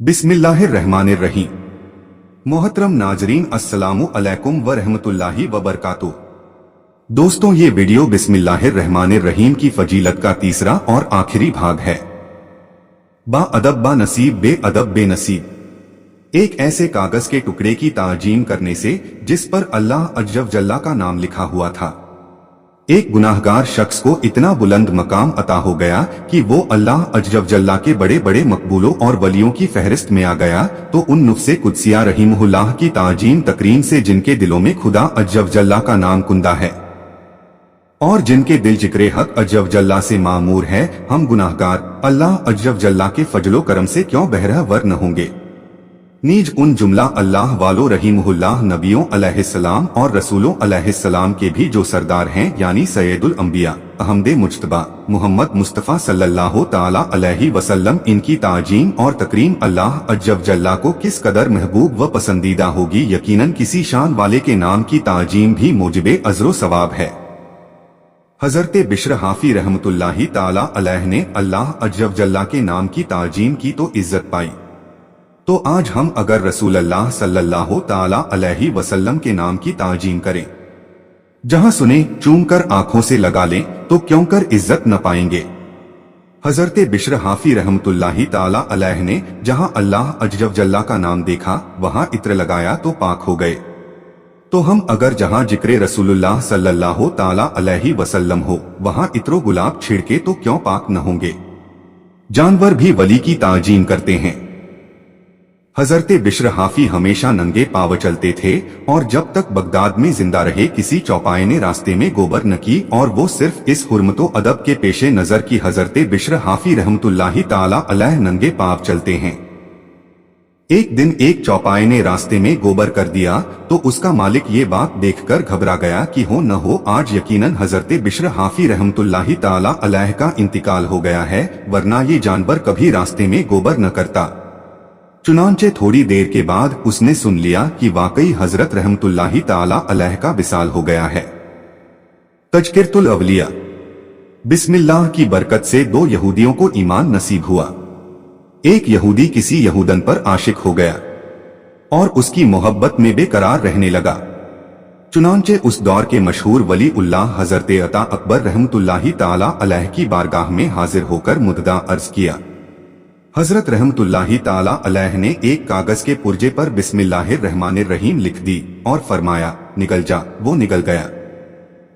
बिस्मिल्लाहिर्रहमानिर्रहीम। मोहतरम नाजरीन, अस्सलामु अलैकुम व रहमतुल्लाहि व बरकातुहू। दोस्तों, ये वीडियो बिस्मिल्लाहिर्रहमानिर्रहीम की फजीलत का तीसरा और आखिरी भाग है। बा अदब बा नसीब बे अदब बे नसीब। एक ऐसे कागज के टुकड़े की ताजीम करने से जिस पर अल्लाह अज्जव जल्ला का नाम लिखा हुआ था, एक गुनाहगार शख्स को इतना बुलंद मकाम अता हो गया कि वो अल्लाह अज्जव जल्ला के बड़े बड़े मकबूलों और वलियों की फहरिस्त में आ गया। तो उन नुफ्से कुदसिया रहीमुहुल्लाह की ताजीम तकरीम से जिनके दिलों में खुदा अज्जव जल्ला का नाम कुंदा है और जिनके दिल जिक्रे हक अज्जव जल्ला से मामूर है, हम गुनाहगार अल्लाह अज्जव जल्ला के फजलो करम से क्यों बहरावर न होंगे। नीज उन जुमला अल्लाह वालों रहीमुहुल्लाह नबियों अलैहिस्सलाम और रसूलों अलैहिस्सलाम के भी जो सरदार हैं, यानी सैयदुल अंबिया अहमदे मुज्तबा मोहम्मद मुस्तफ़ा सल्लल्लाहु ताला अलैहि वसल्लम, इनकी ताजीम और तकरीम अल्लाह अज्जव जल्ला को किस कदर महबूब व पसंदीदा होगी। यकीनन किसी शान वाले के नाम की ताजीम भी मोजिबे अज़्रो सवाब है। हजरत बिश्र हाफी रहमतुल्लाहि ताला अलैह ने अल्लाह अज्जव जल्ला के नाम की ताजीम की तो इज्जत पाई, तो आज हम अगर रसूल अल्लाह सल्लल्लाहु ताला अलैहि वसल्लम के नाम की ताजीम करें, जहां सुने चूम कर आंखों से लगा लें, तो क्यों कर इज्जत न पाएंगे। हजरत बिश्र हाफी रहमतुल्लाहि ताला अलैह ने जहां अल्लाह अज्जव जल्ला का नाम देखा, वहां इत्र लगाया तो पाक हो गए। तो हम अगर जहां जिक्रे रसूलुल्लाह सल्लल्लाहु ताला अलैहि वसल्लम हो, वहां इत्रो गुलाब छिड़के तो क्यों पाक न होंगे। जानवर भी वली की ताजीम करते हैं। हजरत बिश्र हाफी हमेशा नंगे पाव चलते थे और जब तक बगदाद में जिंदा रहे किसी चौपाए ने रास्ते में गोबर न की, और वो सिर्फ इस हुर्मतो अदब के पेशे नजर की हजरत बिश्र हाफी रहमतुल्लाहि ताला अलैह नंगे पाव चलते हैं। एक दिन एक चौपाए ने रास्ते में गोबर कर दिया, तो उसका मालिक ये बात देखकर घबरा गया कि हो न हो आज यकीनन हजरत बिश्र हाफी रहमतुल्लाहि ताला अलैह का इंतकाल हो गया है, वरना ये जानवर कभी रास्ते में गोबर न करता। चुनांचे थोड़ी देर के बाद उसने सुन लिया कि वाकई हजरत रहमतुल्लाहि ताला अलैह का विसाल हो गया है। तज़किरतुल अवलिया। बिस्मिल्लाह की बरकत से दो यहूदियों को ईमान नसीब हुआ। एक यहूदी किसी यहूदन पर आशिक हो गया और उसकी मोहब्बत में बेकरार रहने लगा। चुनांचे उस दौर के मशहूर वली उल्लाह हजरत अता अकबर रहमतुल्लाहि ताला अलैह की बारगाह में हाजिर होकर मुद्दा अर्ज किया। हजरत रहमतुल्लाहि ताला अलैह ने एक कागज के पुर्जे पर बिस्मिल्लाहिर्रहमानिर्रहीम लिख दी और फरमाया, निकल जा। वो निकल गया।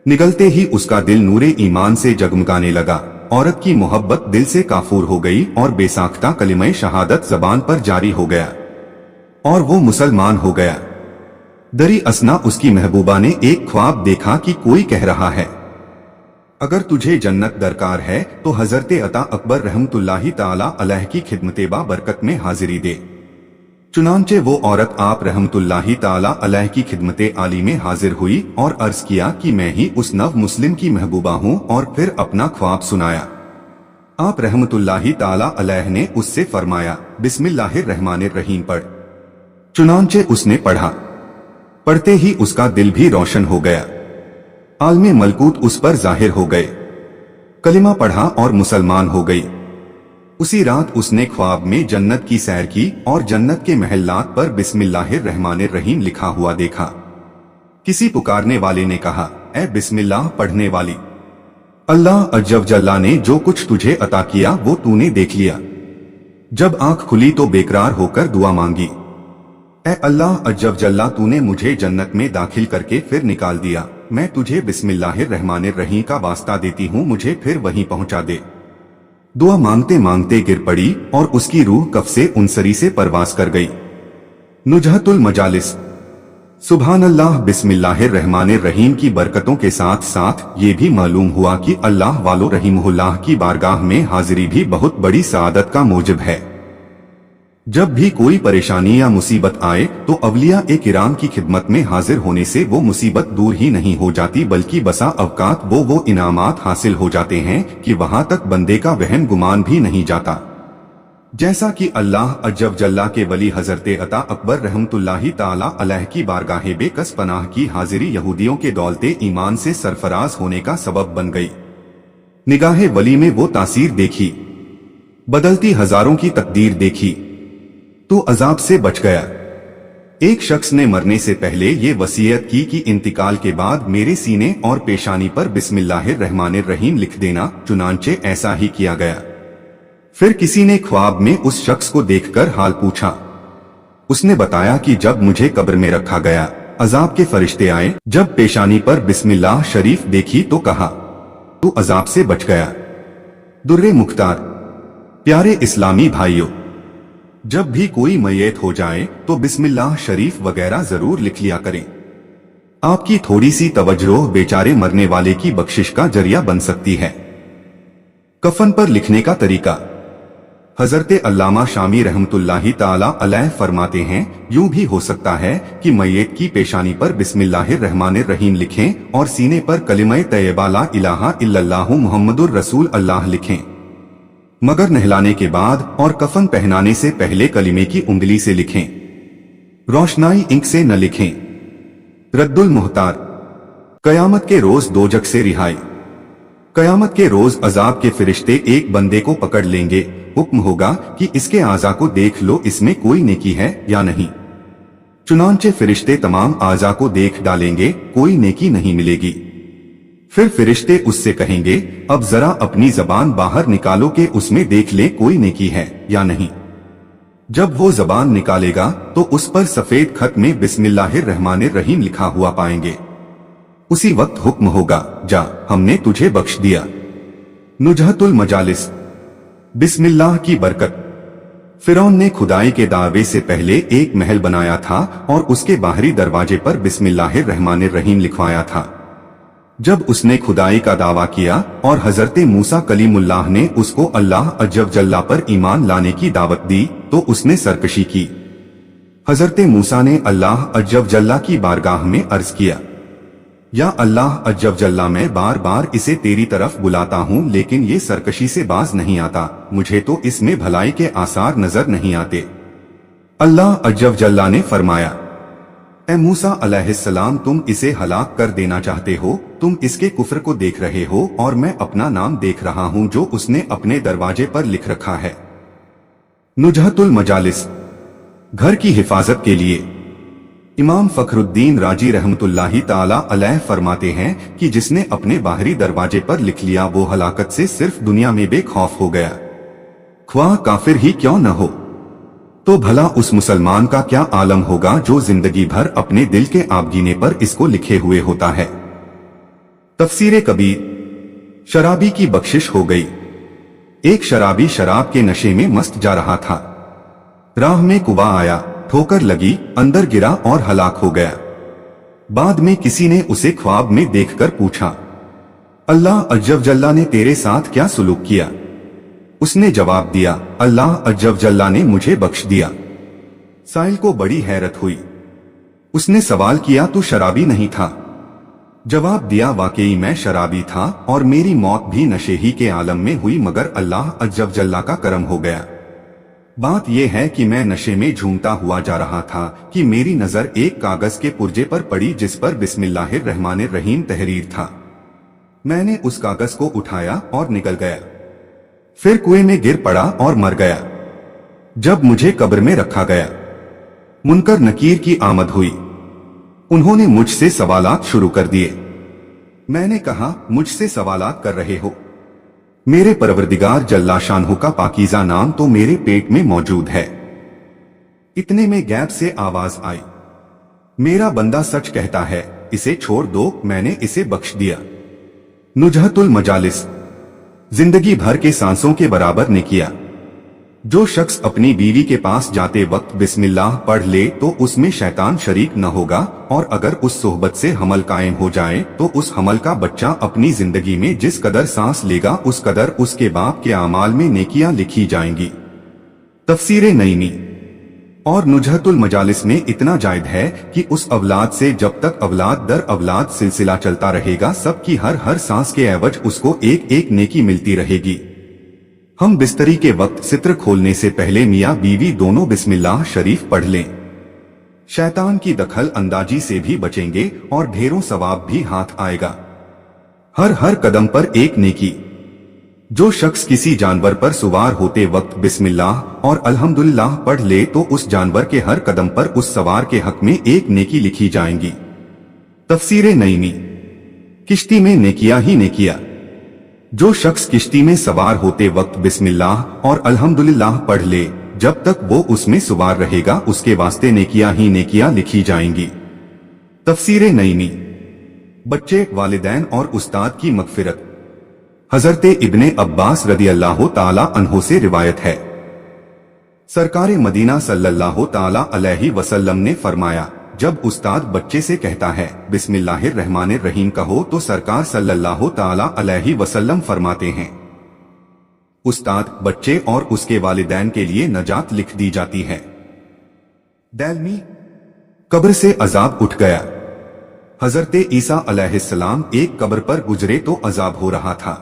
निकलते ही उसका दिल नूरे ईमान से जगमगाने लगा। औरत की मोहब्बत दिल से काफूर हो गई और बेसाख्ता कलिमे शहादत जबान पर जारी हो गया और वो मुसलमान हो गया। दरी असना उसकी महबूबा ने एक ख्वाब देखा कि कोई कह रहा है, अगर तुझे जन्नत दरकार है तो हजरत अता अकबर रहमतुल्लाहि ताला अलैह की खिदमते बा बरकत में हाजिरी दे। चुनांचे वो औरत आप रहमतुल्लाहि ताला अलैह की खिदमते आली में हाजिर हुई और अर्ज किया कि मैं ही उस नव मुस्लिम की महबूबा हूँ, और फिर अपना ख्वाब सुनाया। आप रहमतुल्लाहि ताला अलैह ने उससे फरमाया, बिस्मिल्लाहिर्रहमानिर्रहीम पढ़। चुनांचे उसने पढ़ा। पढ़ते ही उसका दिल भी रोशन हो गया। आलमे मलकूत उस पर जाहिर हो गए। कलिमा पढ़ा और मुसलमान हो गई। उसी रात उसने ख्वाब में जन्नत की सैर की और जन्नत के महल्लात पर बिस्मिल्लाहिर्रहमानिर्रहीम लिखा हुआ देखा। किसी पुकारने वाले ने कहा, ए बिस्मिल्लाह पढ़ने वाली, अल्लाह अज्जव जल्ला ने जो कुछ तुझे अता किया वो तूने देख लिया। जब आंख खुली तो बेकरार होकर दुआ मांगी, ए अल्लाह अज्जव जल्ला, तूने मुझे जन्नत में दाखिल करके फिर निकाल दिया। मैं तुझे बिस्मिल्लाहिर्रहमानिर्रहीम का वास्ता देती हूँ, मुझे फिर वहीं पहुंचा दे। दुआ मांगते मांगते गिर पड़ी और उसकी रूह कफ से उनसरी से परवास कर गई। नुजहतुल मजालिस। सुभान अल्लाह। बिस्मिल्लाहिर्रहमानिर्रहीम की बरकतों के साथ साथ ये भी मालूम हुआ कि अल्लाह वालों रहीमुहुल्लाह की बारगाह में हाजिरी भी बहुत बड़ी सआदत का मूजिब है। जब भी कोई परेशानी या मुसीबत आए तो अवलिया ए किराम की खिदमत में हाजिर होने से वो मुसीबत दूर ही नहीं हो जाती, बल्कि बसा अवकात वो इनामात हासिल हो जाते हैं कि वहां तक बंदे का वहम गुमान भी नहीं जाता। जैसा कि अल्लाह अज्जव जल्ला के वली हजरत अता अकबर रहमतुल्लाहि ताला अलैह की बारगाहे बेकस पनाह की हाजिरी यहूदियों के दौलते ईमान से सरफराज होने का सबब बन गई। निगाहे वली में वो तासीर देखी, बदलती हजारों की तकदीर देखी। तो अजाब से बच गया। एक शख्स ने मरने से पहले ये वसीयत की कि इंतकाल के बाद मेरे सीने और पेशानी पर बिस्मिल्लाहिर्रहमानिर्रहीम लिख देना, चुनांचे ऐसा ही किया गया। फिर किसी ने ख्वाब में उस शख्स को देखकर हाल पूछा। उसने बताया कि जब मुझे कब्र में रखा गया, अजाब के फरिश्ते आए, जब पेशानी पर बिस्मिल्लाह शरीफ देखी तो कहा, तू अजाब से बच गया। दुर्रे मुख्तार। प्यारे इस्लामी भाइयों, जब भी कोई मैयत हो जाए तो बिस्मिल्लाह शरीफ वगैरह जरूर लिख लिया करें। आपकी थोड़ी सी तवज्जो बेचारे मरने वाले की बख्शिश का जरिया बन सकती है। कफन पर लिखने का तरीका। हजरत अल्लामा शामी रहमतुल्लाही ताला अलैह फरमाते हैं, यूं भी हो सकता है कि मैयत की पेशानी पर बिस्मिल्लाहिर्रहमानिर्रहीम लिखें और सीने पर कलिमा तैयबा ला इलाहा इल्लल्लाहु मुहम्मदुर रसूल अल्लाह लिखें, मगर नहलाने के बाद और कफन पहनाने से पहले कलिमे की उंगली से लिखें, रोशनाई इंक से न लिखें। रद्दुल मुहतार। कयामत के रोज दोजख से रिहाई। कयामत के रोज अजाब के फरिश्ते एक बंदे को पकड़ लेंगे। हुक्म होगा कि इसके आज़ा को देख लो, इसमें कोई नेकी है या नहीं। चुनांचे फरिश्ते तमाम आज़ा को देख डालेंगे, कोई नेकी नहीं मिलेगी। फिर फरिश्ते उससे कहेंगे, अब जरा अपनी जबान बाहर निकालो कि उसमें देख ले कोई नेकी है या नहीं। जब वो जबान निकालेगा तो उस पर सफेद खत में बिस्मिल्लाहिर्रहमानिर्रहीम लिखा हुआ पाएंगे। उसी वक्त हुक्म होगा, जा, हमने तुझे बख्श दिया। नुजहतुल मजालिस। बिस्मिल्लाह की बरकत। फिरौन ने खुदाई के दावे से पहले एक महल बनाया था और उसके बाहरी दरवाजे पर बिस्मिल्लाहिर्रहमानिर्रहीम लिखवाया था। जब उसने खुदाई का दावा किया और हजरत मूसा कलीमुल्लाह ने उसको अल्लाह अज्जव जल्ला पर ईमान लाने की दावत दी तो उसने सरकशी की। हजरत मूसा ने अल्लाह अज्जव जल्ला की बारगाह में अर्ज किया, या अल्लाह अज्जव जल्ला, मैं बार बार इसे तेरी तरफ बुलाता हूँ लेकिन ये सरकशी से बाज नहीं आता, मुझे तो इसमें भलाई के आसार नजर नहीं आते। अल्लाह अज्जव जल्ला ने फरमाया, ए मूसा अलैहिस्सलाम, तुम इसे हलाक कर देना चाहते हो, तुम इसके कुफ्र को देख रहे हो और मैं अपना नाम देख रहा हूँ जो उसने अपने दरवाजे पर लिख रखा है। नुजहतुल मजालिस। घर की हिफाजत के लिए। इमाम फखरुद्दीन राजी रहमतुल्लाही ताला अलैह फरमाते हैं कि जिसने अपने बाहरी दरवाजे पर लिख लिया वो हलाकत से सिर्फ दुनिया में बेखौफ हो गया, ख्वाह काफिर ही क्यों न हो। तो भला उस मुसलमान का क्या आलम होगा जो जिंदगी भर अपने दिल के आबगीने पर इसको लिखे हुए होता है। तफसीरे कबीर। शराबी की बख्शिश हो गई। एक शराबी शराब के नशे में मस्त जा रहा था। राह में कुआं आया, ठोकर लगी, अंदर गिरा और हलाक हो गया। बाद में किसी ने उसे ख्वाब में देखकर पूछा, अल्लाह अज्जव जल्ला ने तेरे साथ क्या सुलूक किया? उसने जवाब दिया, अल्लाह अज्जव जल्ला ने मुझे बख्श दिया। साइल को बड़ी हैरत हुई। उसने सवाल किया, तू शराबी नहीं था? जवाब दिया, वाकई मैं शराबी था और मेरी मौत भी नशे ही के आलम में हुई, मगर अल्लाह अज्जव जल्ला का करम हो गया। बात यह है कि मैं नशे में झूमता हुआ जा रहा था कि मेरी नजर एक कागज के पुर्जे पर पड़ी जिस पर बिस्मिल्लाहिर्रहमानिर्रहीम तहरीर था। मैंने उस कागज को उठाया और निकल गया, फिर कुएं में गिर पड़ा और मर गया। जब मुझे कब्र में रखा गया, मुनकर नकीर की आमद हुई। उन्होंने मुझसे सवालात शुरू कर दिए। मैंने कहा, मुझसे सवालात कर रहे हो? मेरे परवरदिगार जल्ला शानहू का पाकीज़ा नाम तो मेरे पेट में मौजूद है। इतने में गैब से आवाज आई, मेरा बंदा सच कहता है, इसे छोड़ दो, मैंने इसे बख्श दिया। नुजहतुल मजालिस। जिंदगी भर के सांसों के बराबर ने किया। जो शख्स अपनी बीवी के पास जाते वक्त बिस्मिल्लाह पढ़ ले तो उसमें शैतान शरीक न होगा, और अगर उस सोहबत से हमल कायम हो जाए तो उस हमल का बच्चा अपनी जिंदगी में जिस कदर सांस लेगा उस कदर उसके बाप के आमाल में नेकियां लिखी जाएंगी। तफसीरे नईमी। और नुजहतुल मजालिस में इतना जायद है कि उस अवलाद से जब तक अवलाद दर अवलाद सिलसिला चलता रहेगा, सबकी हर सांस के एवज उसको एक एक नेकी मिलती रहेगी। हम बिस्तरी के वक्त सित्र खोलने से पहले मियाँ बीवी दोनों बिस्मिल्लाह शरीफ पढ़ लें। शैतान की दखल अंदाजी से भी बचेंगे और ढेरों सवाब भी हाथ आएगा। हर कदम पर एक नेकी। जो शख्स किसी जानवर पर सवार होते वक्त बिस्मिल्लाह और अल्हम्दुलिल्लाह पढ़ ले तो उस जानवर के हर कदम पर उस सवार के हक में एक नेकी लिखी जाएंगी। तफसीर नईमी। किश्ती में नेकियां ही नेकियां। जो शख्स किश्ती में सवार होते वक्त बिस्मिल्लाह और अल्हम्दुलिल्लाह पढ़ ले, जब तक वो उसमें सवार रहेगा उसके वास्ते नेकियां ही नेकियां लिखी जाएंगी। तफसीर नईमी। बच्चे, वालिदैन और उस्ताद की मगफिरत। हजरते इब्ने अब्बास रदी अल्लाह ताला अन्हो से रिवायत है, सरकारे मदीना सल्लल्लाहु ताला अलैहि वसल्लम ने फरमाया, जब उस्ताद बच्चे से कहता है बिस्मिल्लाहिर्रहमानिर्रहीम कहो तो सरकार सल्लल्लाहु ताला अलैहि वसल्लम फरमाते हैं, उस्ताद, बच्चे और उसके वालिदैन के लिए नजात लिख दी जाती है। दैलमी। कब्र से अजाब उठ गया। हजरते ईसा अलैहिस्सलाम एक कब्र पर गुजरे तो अजाब हो रहा था।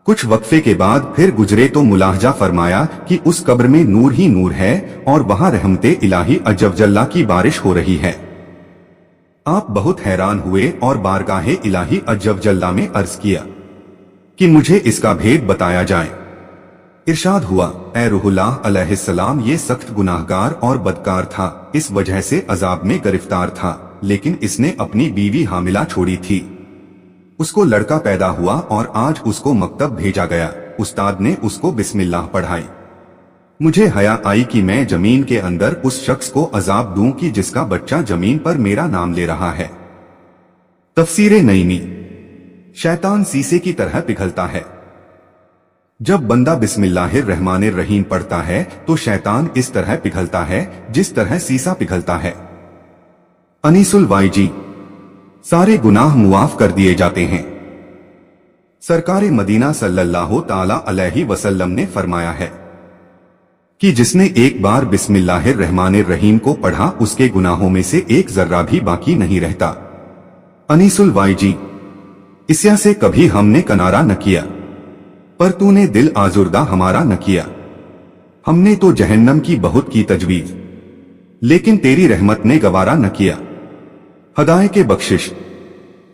कुछ वक्फे के बाद फिर गुजरे तो मुलाहजा फरमाया कि उस कब्र में नूर ही नूर है और वहां रहमते इलाही अज्जवजल्ला की बारिश हो रही है। आप बहुत हैरान हुए और बारगाहे इलाही अज्जवजल्ला में अर्ज किया कि मुझे इसका भेद बताया जाए। इरशाद हुआ, ए रूहुल्लाह अलैहिस्सलाम ये सख्त गुनाहगार और बदकार था, इस वजह से अजाब में गिरफ्तार था, लेकिन इसने अपनी बीवी हामिला छोड़ी थी। उसको लड़का पैदा हुआ और आज उसको मकतब भेजा गया। उस्ताद ने उसको बिस्मिल्लाह पढ़ाई। मुझे हया आई कि मैं जमीन के अंदर उस शख्स को अजाब दूं कि जिसका बच्चा जमीन पर मेरा नाम ले रहा है। तफसीर नईमी। शैतान सीसे की तरह पिघलता है। जब बंदा बिस्मिल्लाहिर्रहमानिर्रहीम पढ़ता है तो शैतान इस तरह पिघलता है जिस तरह सीसा पिघलता है। अनीसुल वाईजी। सारे गुनाह मुआफ कर दिए जाते हैं। सरकारे मदीना सल्लल्लाहु ताला अलैहि वसल्लम ने फरमाया है कि जिसने एक बार बिस्मिल्लाहिर्रहमानिर्रहीम को पढ़ा उसके गुनाहों में से एक जर्रा भी बाकी नहीं रहता। अनीसुल वाईजी। इसया से कभी हमने कनारा न किया, पर तूने दिल आजुर्दा हमारा न किया। हमने तो जहन्नम की बहुत की तजवीज, लेकिन तेरी रहमत ने गवारा न किया। हदाए के बख्शिश।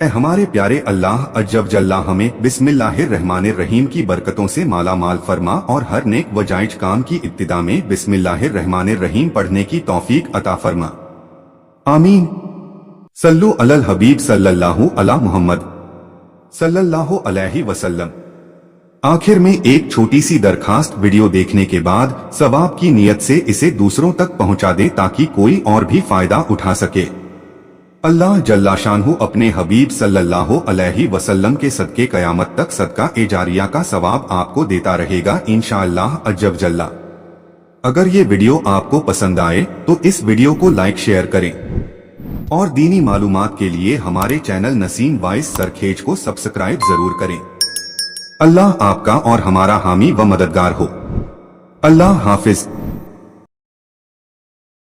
ए हमारे प्यारे अल्लाह अज्जवजल्ला हमें बिस्मिल्लाहिर्रहमानिर्रहीम की बरकतों से माला माल फरमा और हर नेक व जायज काम की इब्तिदा में बिस्मिल्लाहिर्रहमानिर्रहीम पढ़ने की तौफीक अता फरमा। आमीन। सल्लु अलल हबीब सल्लल्लाहु अला मुहम्मद सल्लल्लाहु अलैहि वसल्लम। आखिर में एक छोटी सी दरखास्त, वीडियो देखने के बाद सवाब की नियत से इसे दूसरों तक पहुंचा दे ताकि कोई और भी फायदा उठा सके। अल्लाह जल्ला शानहू अपने हबीब सल्लल्लाहु अलैहि वसल्लम के सदके कयामत तक सदका ए जारिया का सवाब आपको देता रहेगा इंशाअल्लाह अज्जवजल्ला। अगर ये वीडियो आपको पसंद आए तो इस वीडियो को लाइक शेयर करें और दीनी मालूमात के लिए हमारे चैनल नसीम वाइस सरखेज को सब्सक्राइब जरूर करें। अल्लाह आपका और हमारा हामी व मददगार हो। अल्लाह हाफिज।